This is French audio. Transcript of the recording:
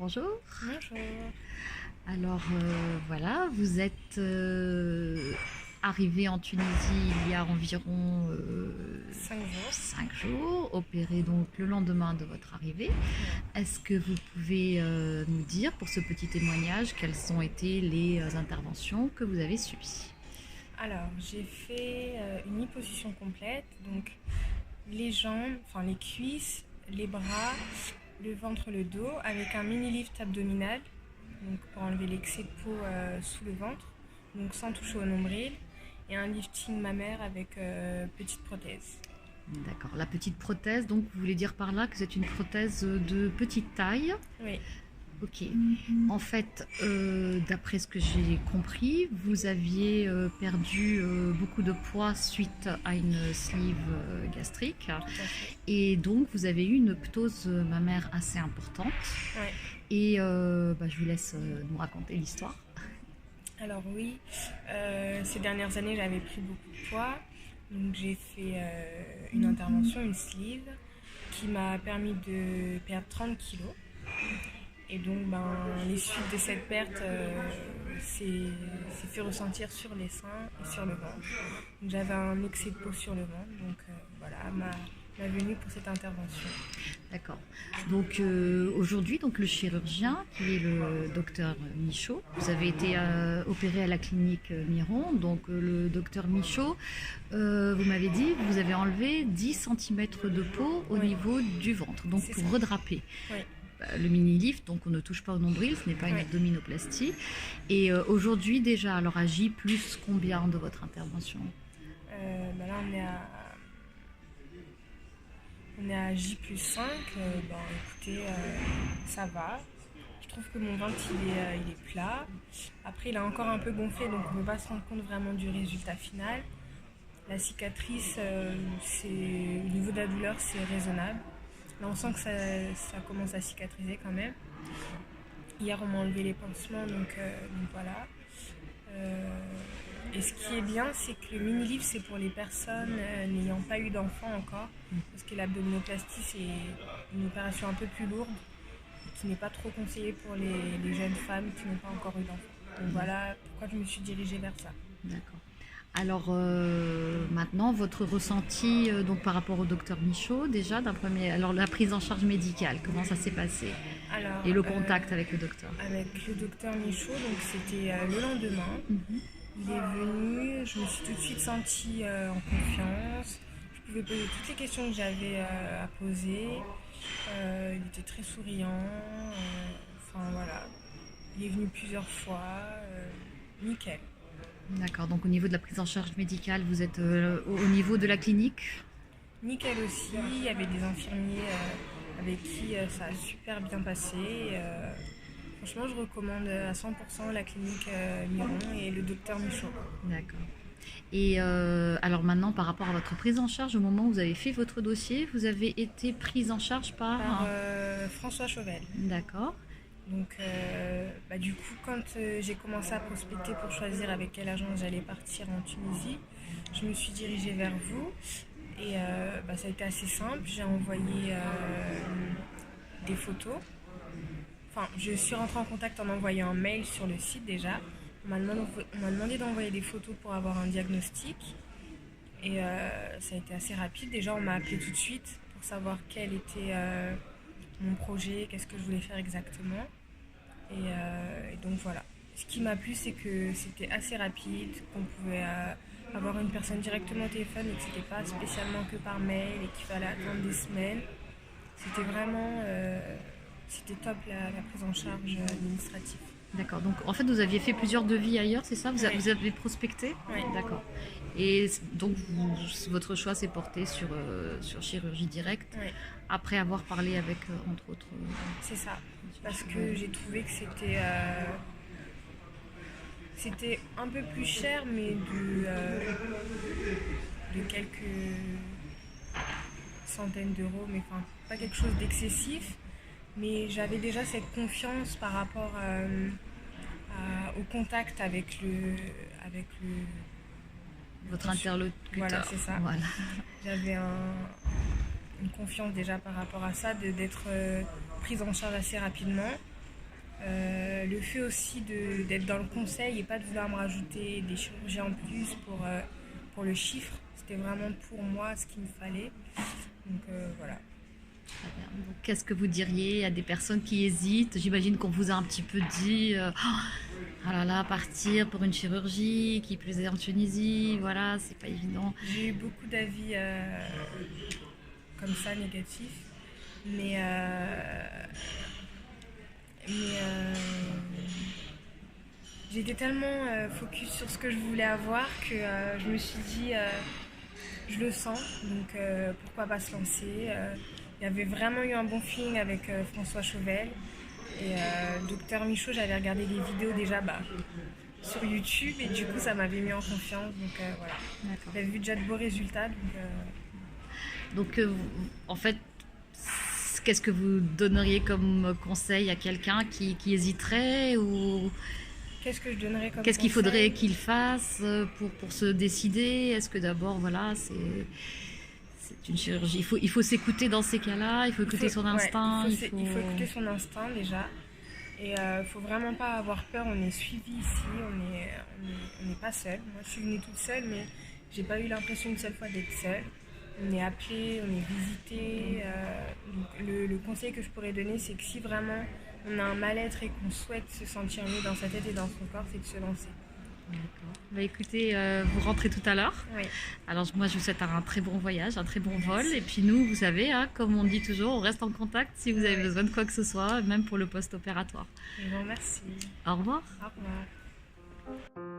Bonjour. Bonjour. Alors voilà, vous êtes arrivé en Tunisie il y a environ 5 jours. 5 jours, opéré donc le lendemain de votre arrivée. Ouais. Est-ce que vous pouvez nous dire pour ce petit témoignage quelles ont été les interventions que vous avez subies? Alors, j'ai fait une liposuction complète, donc les jambes, enfin les cuisses, les bras, le ventre, le dos, avec un mini lift abdominal, donc pour enlever l'excès de peau sous le ventre, donc sans toucher au nombril, et un lifting mammaire avec petite prothèse. D'accord. La petite prothèse, donc vous voulez dire par là que c'est une prothèse de petite taille? Oui, Ok. En fait, d'après ce que j'ai compris, vous aviez perdu beaucoup de poids suite à une sleeve gastrique tout à fait. et donc vous avez eu une ptose mammaire assez importante. Ouais. Et je vous laisse nous raconter l'histoire. Alors oui, ces dernières années j'avais pris beaucoup de poids, donc j'ai fait une intervention, une sleeve, qui m'a permis de perdre 30 kilos. Et donc les suites de cette perte s'est fait ressentir sur les seins et sur le ventre. Donc j'avais un excès de peau sur le ventre, donc voilà ma venue pour cette intervention. D'accord. Donc aujourd'hui, donc le chirurgien qui est le docteur Michaud, vous avez été opéré à la clinique Miron. Donc le docteur Michaud, vous m'avez dit, vous avez enlevé 10 cm de peau au Oui, niveau du ventre, donc c'est pour ça. redraper. Oui, Le mini-lift, donc on ne touche pas au nombril, ce n'est pas une oui. abdominoplastie. Et aujourd'hui déjà, alors à J plus combien de votre intervention? Là on est à J plus 5. Écoutez, ça va. Je trouve que mon ventre il est plat. Après il a encore un peu gonflé, donc on ne peut pas se rendre compte vraiment du résultat final. La cicatrice, au niveau de la douleur, c'est raisonnable. Là, on sent que ça commence à cicatriser quand même. Hier, on m'a enlevé les pansements, donc voilà. Euh, et ce qui est bien, c'est que le mini-lift, c'est pour les personnes n'ayant pas eu d'enfant encore. Parce que l'abdominoplastie, c'est une opération un peu plus lourde, qui n'est pas trop conseillée pour les jeunes femmes qui n'ont pas encore eu d'enfant. Donc voilà pourquoi je me suis dirigée vers ça. D'accord. Alors maintenant, votre ressenti donc par rapport au docteur Michaud, déjà d'un premier, alors la prise en charge médicale, comment ça s'est passé Alors, et le contact avec le docteur. avec le docteur Michaud, donc c'était le lendemain. Il est venu, je me suis tout de suite sentie en confiance. Je pouvais poser toutes les questions que j'avais à poser. Il était très souriant. Enfin voilà. Il est venu plusieurs fois. Nickel. D'accord. Donc au niveau de la prise en charge médicale, vous êtes au niveau de la clinique. Nickel aussi. Il y avait des infirmiers avec qui ça a super bien passé. Franchement, je recommande à 100% la clinique Miron et le docteur Michaud. D'accord. Et alors maintenant, par rapport à votre prise en charge, au moment où vous avez fait votre dossier, vous avez été prise en charge par Par François Chauvel. D'accord. Donc, du coup, quand j'ai commencé à prospecter pour choisir avec quelle agence j'allais partir en Tunisie, je me suis dirigée vers vous. Et ça a été assez simple. J'ai envoyé des photos. Enfin, je suis rentrée en contact en envoyant un mail sur le site déjà. On m'a demandé d'envoyer des photos pour avoir un diagnostic. Et ça a été assez rapide. Déjà, on m'a appelé tout de suite pour savoir quel était mon projet, qu'est-ce que je voulais faire exactement. Et donc voilà. Ce qui m'a plu, c'est que c'était assez rapide, qu'on pouvait avoir une personne directement au téléphone et que c'était pas spécialement que par mail et qu'il fallait attendre des semaines. C'était vraiment c'était top la prise en charge administrative. D'accord. Donc en fait, vous aviez fait plusieurs devis ailleurs, c'est ça? Ouais. Vous avez prospecté? Ouais. D'accord. Et donc votre choix s'est porté sur chirurgie directe Ouais, après avoir parlé avec entre autres. c'est ça. Parce que j'ai trouvé que c'était un peu plus cher, mais de quelques centaines d'euros, mais enfin pas quelque chose d'excessif. Mais j'avais déjà cette confiance par rapport au contact Votre interlocuteur. Voilà, c'est ça. Voilà. J'avais une confiance déjà par rapport à ça, d'être prise en charge assez rapidement. Le fait aussi d'être dans le conseil et pas de vouloir me rajouter des chirurgiens en plus pour le chiffre. C'était vraiment pour moi ce qu'il me fallait. Donc voilà. Très bien. Donc, qu'est-ce que vous diriez à des personnes qui hésitent? J'imagine qu'on vous a un petit peu dit ah là là, partir pour une chirurgie qui plaisait en Tunisie, voilà, c'est pas évident. J'ai eu beaucoup d'avis comme ça négatifs, mais, j'étais tellement focus sur ce que je voulais avoir que je me suis dit je le sens, donc pourquoi pas se lancer. Il y avait vraiment eu un bon feeling avec François Chauvel et Docteur Michaud. J'avais regardé des vidéos déjà sur YouTube et du coup ça m'avait mis en confiance. Donc voilà. D'accord. J'avais vu déjà de beaux résultats. Donc, en fait, qu'est-ce que vous donneriez comme conseil à quelqu'un qui hésiterait ou Qu'est-ce que je donnerais comme qu'est-ce qu'il conseil? faudrait qu'il fasse pour se décider? Est-ce que d'abord, voilà, c'est une chirurgie. Il faut s'écouter dans ces cas-là, il faut écouter son instinct. Il faut écouter son instinct déjà. Et il faut vraiment pas avoir peur, on est suivi ici, on n'est pas seul. Moi je suis venue toute seule, mais j'ai pas eu l'impression une seule fois d'être seule. On est appelé, on est visité. Donc le conseil que je pourrais donner, c'est que si vraiment on a un mal-être et qu'on souhaite se sentir mieux dans sa tête et dans son corps, c'est de se lancer. D'accord. Bah, écoutez, vous rentrez tout à l'heure. Oui. Alors moi, je vous souhaite un très bon voyage, un très bon vol. Merci. Et puis nous, vous savez, hein, comme on dit toujours, on reste en contact si vous avez Oui. besoin de quoi que ce soit, même pour le post-opératoire. Je vous remercie. Au revoir. Au revoir.